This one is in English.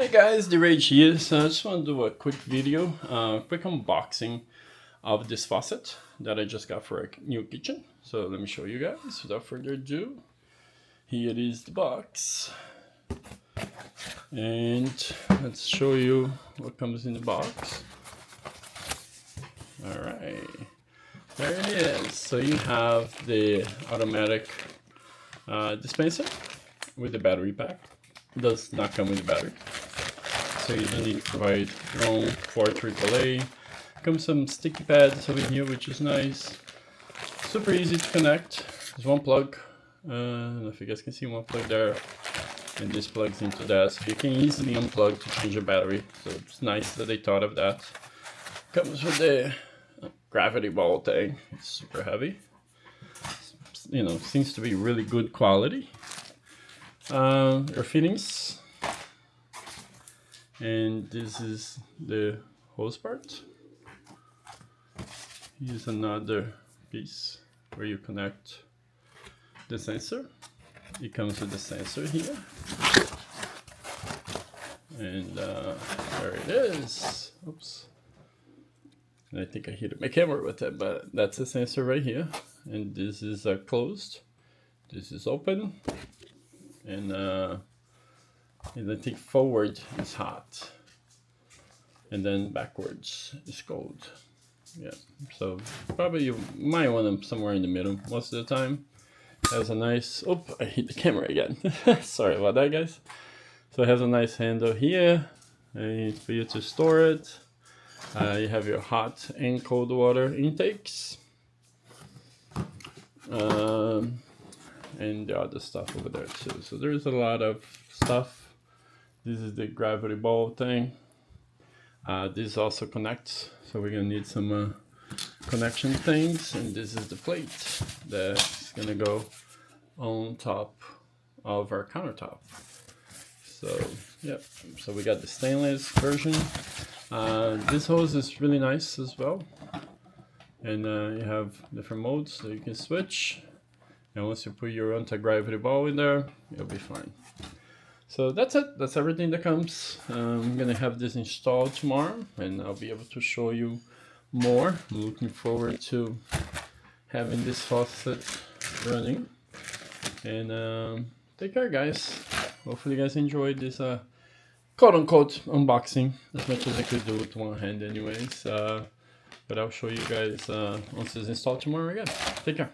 Hey guys, the Rage here. So I just want to do a quick video, quick unboxing of this faucet that I just got for a new kitchen. So let me show you guys without further ado. Here is the box. And let's show you what comes in the box. Alright, there it is. So you have the automatic dispenser with the battery pack. It does not come with the battery, so you don't need to provide your own for AAA. Comes some sticky pads over here, which is nice. Super easy to connect. There's one plug. I don't know if you guys can see one plug there, and this plugs into that, so you can easily unplug to change your battery. So it's nice that they thought of that. Comes with the gravity ball thing. It's super heavy. You know, seems to be really good quality. Your fittings, and this is the hose part. Here's another piece where you connect the sensor. It comes with the sensor here, and there it is. Oops, I think I hit my camera with it, but that's the sensor right here. And this is closed, this is open, and I think forward is hot, and then backwards is cold. Yeah, so probably you might want them somewhere in the middle most of the time. It has a nice, oh, I hit the camera again. Sorry about that, guys. So it has a nice handle here for you to store it. You have your hot and cold water intakes. And the other stuff over there too. So there's a lot of stuff. This is the gravity ball thing. This also connects, so we're gonna need some connection things. And this is the plate that's gonna go on top of our countertop. So yeah, so we got the stainless version. This hose is really nice as well, and you have different modes so you can switch. And once you put your anti-gravity ball in there, you'll be fine. So that's it. That's everything that comes. I'm gonna have this installed tomorrow, and I'll be able to show you more. I'm looking forward to having this faucet running. And take care, guys. Hopefully you guys enjoyed this quote-unquote unboxing, as much as I could do with one hand anyways. But I'll show you guys once it's installed tomorrow again. Take care.